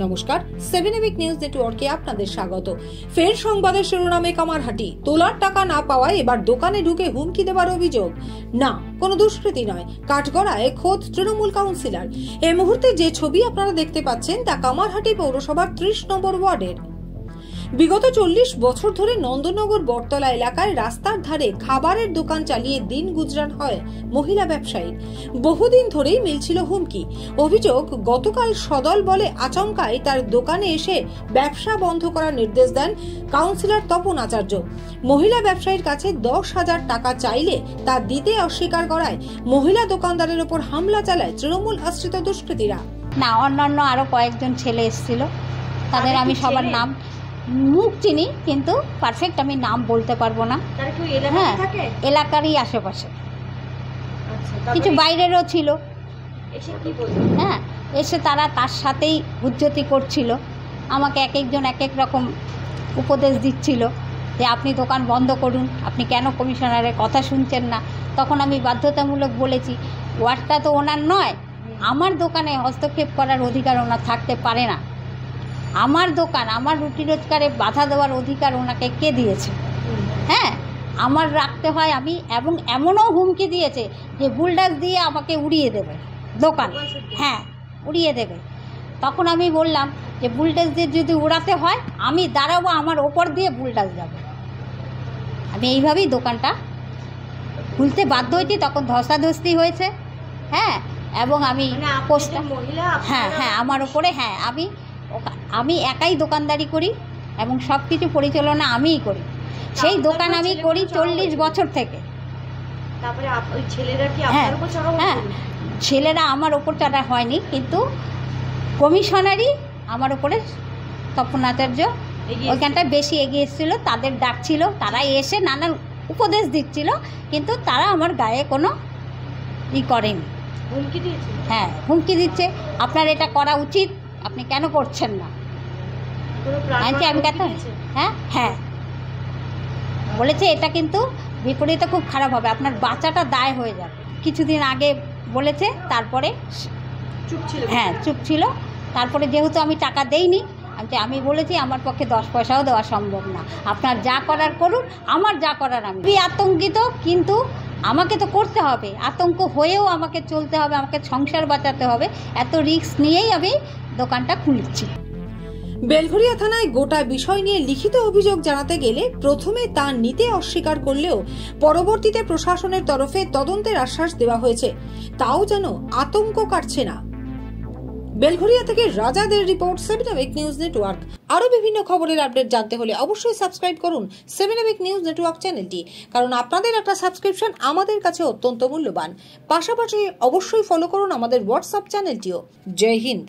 নমস্কার, 7 EPIC news নেটওয়ার্কে আপনাদের স্বাগত। ফের সংবাদের শিরোনামে কামারহাটি। তোলার টাকা না পাওয়ায় এবার দোকানে ঢুকে হুমকি দেবার অভিযোগ। না, কোনো দুষ্কৃতি নয়, কাঠগড়ায় খোদ তৃণমূল কাউন্সিলর। এই মুহূর্তে যে ছবি আপনারা দেখতে পাচ্ছেন তা কামারহাটি পৌরসভার 30 নম্বর ওয়ার্ডের। বিগত 40 বছর ধরে নন্দনগর বটতলা এলাকায় রাস্তার ধারে খাবারের দোকান চালিয়ে দিন গুজরান হয় মহিলা ব্যবসায়ীর। বহুদিন ধরেই মিলছিল হুমকি। অভিযোগ, গতকাল সদল বলে আচমকাই তার দোকানে এসে ব্যবসা বন্ধ করার নির্দেশ দেন কাউন্সিলর তপন আচার্য। মহিলা ব্যবসায়ীর কাছে 10,000 টাকা চাইলে তা দিতে অস্বীকার করায় মহিলা দোকানদারের উপর হামলা চালায় তৃণমূল আশ্রিত দুষ্কৃতীরা। না, অন্যান্য আরো কয়েকজন ছেলে এসেছিল, তাদের আমি সবার নাম মুখ চিনি, কিন্তু পারফেক্ট আমি নাম বলতে পারবো না। হ্যাঁ, এলাকারই আশেপাশে, কিছু বাইরেরও ছিল। হ্যাঁ, এসে তারা তার সাথেই উজ্জতি করছিল, আমাকে এক একজন এক এক রকম উপদেশ দিচ্ছিল যে আপনি দোকান বন্ধ করুন, আপনি কেন কমিশনারের কথা শুনছেন না। তখন আমি বাধ্যতামূলক বলেছি, ওয়ার্ডটা তো ওনার নয়, আমার দোকানে হস্তক্ষেপ করার অধিকার ওনার থাকতে পারে না। আমার দোকান, আমার রুটি রোজগারে বাধা দেওয়ার অধিকার ওনাকে কে দিয়েছে? হ্যাঁ, আমার রাখতে হয় আমি। এবং এমনও হুমকি দিয়েছে যে বুলডাজ দিয়ে আমাকে উড়িয়ে দেবে দোকান। হ্যাঁ, উড়িয়ে দেবে। তখন আমি বললাম যে বুলডাজ দিয়ে যদি উড়াতে হয় আমি দাঁড়াবো, আমার ওপর দিয়ে বুলডাজ যাবে। আমি এইভাবেই দোকানটা খুলতে বাধ্য হয়েছি। তখন ধস্তাধস্তি হয়েছে। হ্যাঁ, এবং আমি হ্যাঁ হ্যাঁ আমার ওপরে, হ্যাঁ আমি একাই দোকানদারি করি এবং সব কিছু পরিচালনা আমিই করি। সেই দোকান আমি করি 40 বছর থেকে। হ্যাঁ, ছেলেরা আমার ওপর চড়া হয়নি, কিন্তু কমিশনারই আমার ওপরে তপন আচার্য ওইখানটা বেশি এগিয়ে এসেছিলো। তাদের ডাক ছিল, তারা এসে নানান উপদেশ দিচ্ছিল, কিন্তু তারা আমার গায়ে কোনো করেনি। হুমকি দিয়েছে। হ্যাঁ, হুমকি দিচ্ছে, আপনার এটা করা উচিত, আপনি কেন করছেন না? আমি কেন? হ্যাঁ হ্যাঁ বলেছে এটা কিন্তু বিপরীতে খুব খারাপ হবে, আপনার বাচ্চাটা দায় হয়ে যাবে। কিছুদিন আগে বলেছে, তারপরে হ্যাঁ চুপ ছিল। তারপরে যেহেতু আমি টাকা দেইনি, আমি বলেছি আমার পক্ষে 10 পয়সাও দেওয়া সম্ভব না, আপনার যা করার করুন, আমার যা করার আমি। আতঙ্কিত, কিন্তু আমাকে তো করতে হবে, আতঙ্ক হয়েও আমাকে চলতে হবে, আমাকে সংসার বাঁচাতে হবে। এত রিস্ক নিয়েই আমি দোকানটা খুলছি। বেলঘরিয়া থানায় গোটা বিষয় নিয়ে লিখিত অভিযোগ জানাতে গেলে প্রথমে তা নিতে অস্বীকার করলেও পরবর্তীতে প্রশাসনের তরফে তদন্তের আশ্বাস দেওয়া হয়েছে, তাও যেন আতঙ্ক কাটছে না। বেলঘরিয়া থেকে রাজাদের রিপোর্ট, 7 এবিক নিউজ নেটওয়ার্ক। আরো বিভিন্ন খবরের আপডেট জানতে হলে অবশ্যই সাবস্ক্রাইব করুন 7 এবিক নিউজ নেটওয়ার্ক চ্যানেলটি, কারণ আপনাদের একটা সাবস্ক্রিপশন আমাদের কাছে অত্যন্ত মূল্যবান। পাশাপাশি অবশ্যই ফলো করুন আমাদের হোয়াটসঅ্যাপ চ্যানেলটিও। জয় হিন্দ।